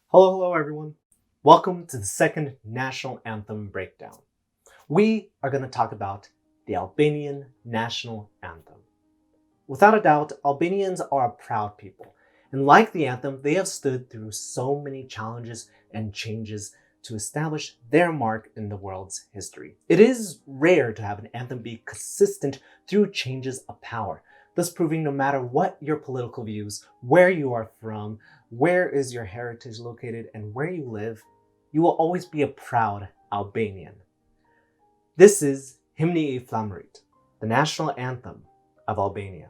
Hello everyone. Welcome to the second national anthem breakdown. We are going to talk about the Albanian national anthem. Without a doubt, Albanians are a proud people, and like the anthem, they have stood through so many challenges and changes to establish their mark in the world's history. It is rare to have an anthem be consistent through changes of power, thus proving no matter what your political views, where you are from, where is your heritage located, and where you live, you will always be a proud Albanian. This is Hymni Flamurit, the national anthem of Albania.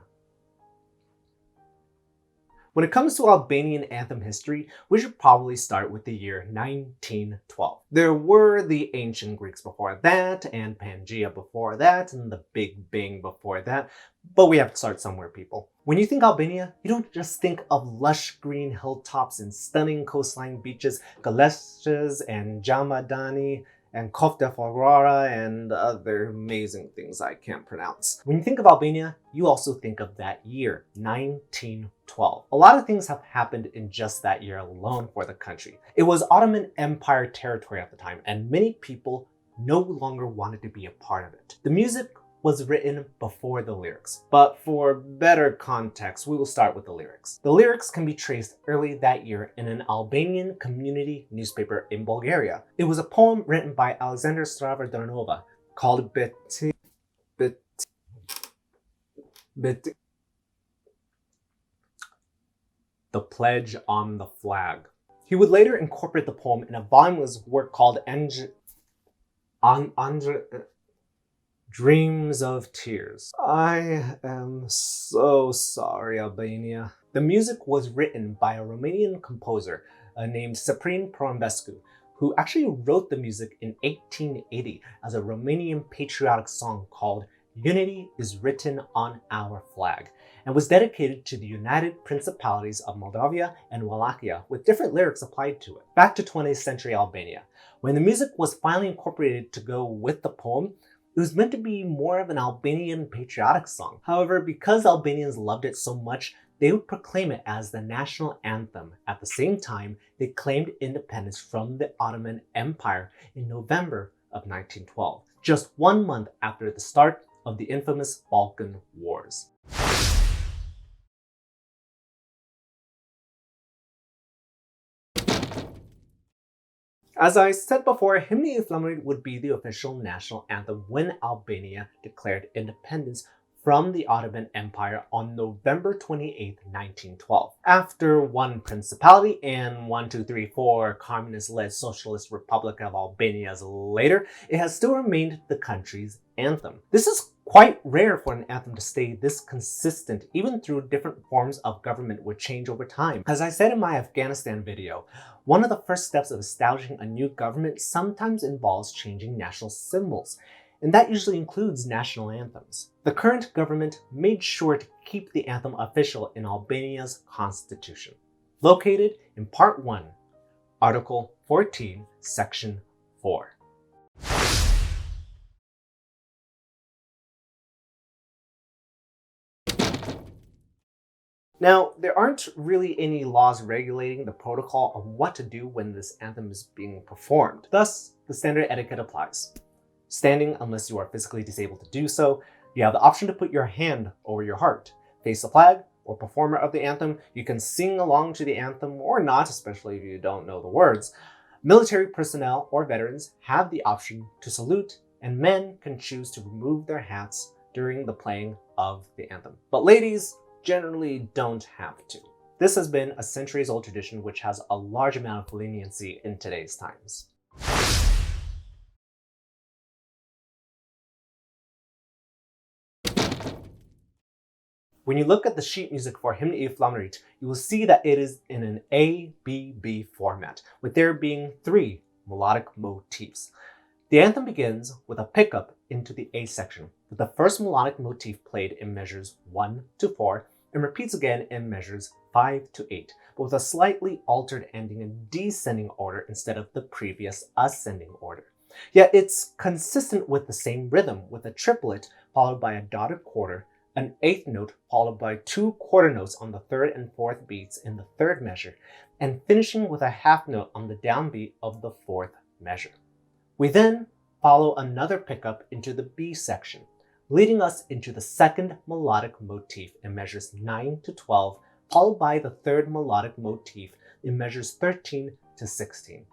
When it comes to Albanian anthem history, we should probably start with the year 1912. There were the ancient Greeks before that, and Pangaea before that, and the Big Bang before that, but we have to start somewhere, people. When you think Albania, you don't just think of lush green hilltops and stunning coastline beaches, Galeshches and Jamadani, and Kofta Farara, and other amazing things I can't pronounce. When you think of Albania, you also think of that year, 1912. A lot of things have happened in just that year alone for the country. It was Ottoman Empire territory at the time, and many people no longer wanted to be a part of it. The music was written before the lyrics, but for better context, we will start with the lyrics. The lyrics can be traced early that year in an Albanian community newspaper in Bulgaria. It was a poem written by Alexander Strava Drenova called Betimi, the Pledge on the Flag. He would later incorporate the poem in a volume of his work called Dreams of Tears. I am so sorry, Albania. The music was written by a Romanian composer named Ciprian Porumescu, who actually wrote the music in 1880 as a Romanian patriotic song called Unity is Written on Our Flag, and was dedicated to the United Principalities of Moldavia and Wallachia, with different lyrics applied to it. Back to 20th century Albania. When the music was finally incorporated to go with the poem, it was meant to be more of an Albanian patriotic song. However, because Albanians loved it so much, they would proclaim it as the national anthem. At the same time, they claimed independence from the Ottoman Empire in November of 1912, just 1 month after the start of the infamous Balkan Wars. As I said before, Hymni Flamurit would be the official national anthem when Albania declared independence from the Ottoman Empire on November 28, 1912. After one principality and 4 communist-led Socialist Republic of Albania's later, it has still remained the country's anthem. This is quite rare for an anthem to stay this consistent, even through different forms of government would change over time. As I said in my Afghanistan video, one of the first steps of establishing a new government sometimes involves changing national symbols, and that usually includes national anthems. The current government made sure to keep the anthem official in Albania's constitution, located in Part 1, Article 14, Section 4. Now, there aren't really any laws regulating the protocol of what to do when this anthem is being performed. Thus, the standard etiquette applies. Standing, unless you are physically disabled to do so, you have the option to put your hand over your heart, face the flag, or performer of the anthem. You can sing along to the anthem or not, especially if you don't know the words. Military personnel or veterans have the option to salute, and men can choose to remove their hats during the playing of the anthem. But ladies generally don't have to. This has been a centuries-old tradition which has a large amount of leniency in today's times. When you look at the sheet music for Hymni Flamurit, you will see that it is in an ABB format, with there being 3 melodic motifs. The anthem begins with a pickup into the A section, with the first melodic motif played in measures 1 to 4, and repeats again in measures 5 to 8, but with a slightly altered ending in descending order instead of the previous ascending order. Yet it's consistent with the same rhythm, with a triplet followed by a dotted quarter, an eighth note followed by 2 quarter notes on the third and fourth beats in the third measure, and finishing with a half note on the downbeat of the fourth measure. We then follow another pickup into the B section, leading us into the second melodic motif in measures 9 to 12, followed by the third melodic motif in measures 13 to 16.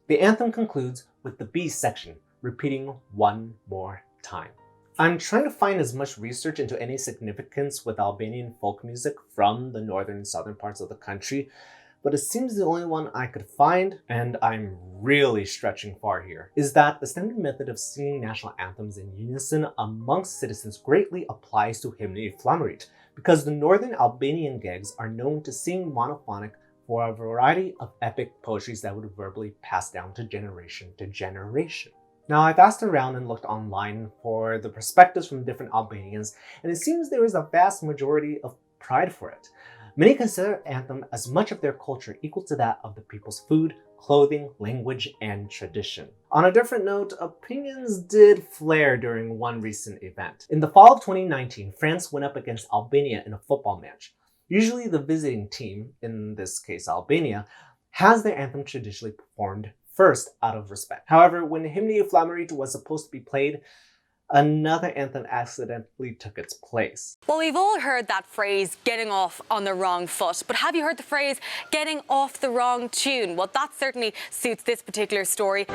The anthem concludes with the B section, repeating one more time. I'm trying to find as much research into any significance with Albanian folk music from the northern and southern parts of the country, but it seems the only one I could find, and I'm really stretching far here, is that the standard method of singing national anthems in unison amongst citizens greatly applies to Hymni Flamurit, because the northern Albanian Gegs are known to sing monophonic for a variety of epic poetries that would verbally pass down to generation to generation. Now, I've asked around and looked online for the perspectives from different Albanians, and it seems there is a vast majority of pride for it. Many consider Anthem as much of their culture equal to that of the people's food, clothing, language, and tradition. On a different note, opinions did flare during one recent event. In the fall of 2019, France went up against Albania in a football match. Usually the visiting team, in this case Albania, has their anthem traditionally performed first out of respect. However, when Hymni Flamurit was supposed to be played, another anthem accidentally took its place. Well, we've all heard that phrase, getting off on the wrong foot, but have you heard the phrase, getting off the wrong tune? Well, that certainly suits this particular story.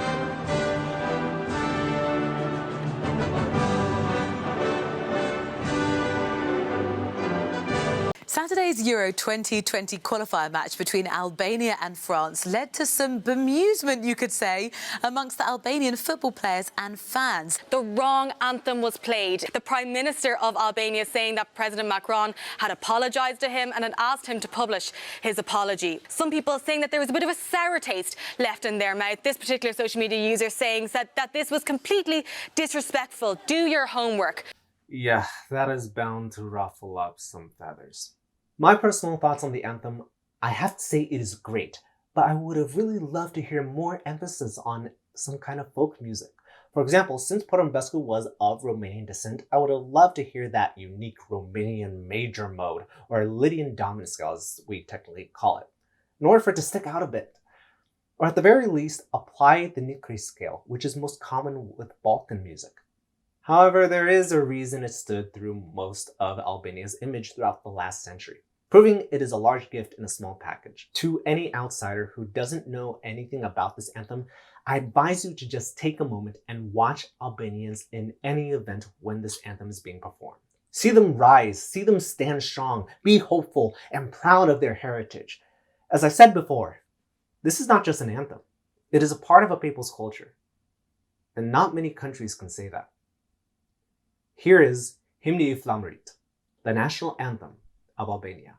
Saturday's Euro 2020 qualifier match between Albania and France led to some bemusement, you could say, amongst the Albanian football players and fans. The wrong anthem was played. The Prime Minister of Albania saying that President Macron had apologised to him and had asked him to publish his apology. Some people saying that there was a bit of a sour taste left in their mouth. This particular social media user saying that this was completely disrespectful. Do your homework. Yeah, that is bound to ruffle up some feathers. My personal thoughts on the anthem, I have to say it is great, but I would have really loved to hear more emphasis on some kind of folk music. For example, since Porumbescu was of Romanian descent, I would have loved to hear that unique Romanian major mode, or Lydian dominant scale as we technically call it, in order for it to stick out a bit. Or at the very least, apply the Nikri scale, which is most common with Balkan music. However, there is a reason it stood through most of Albania's image throughout the last century, proving it is a large gift in a small package. To any outsider who doesn't know anything about this anthem, I advise you to just take a moment and watch Albanians in any event when this anthem is being performed. See them rise, see them stand strong, be hopeful, and proud of their heritage. As I said before, this is not just an anthem. It is a part of a people's culture. And not many countries can say that. Here is Hymni Flamurit, the national anthem of Albania.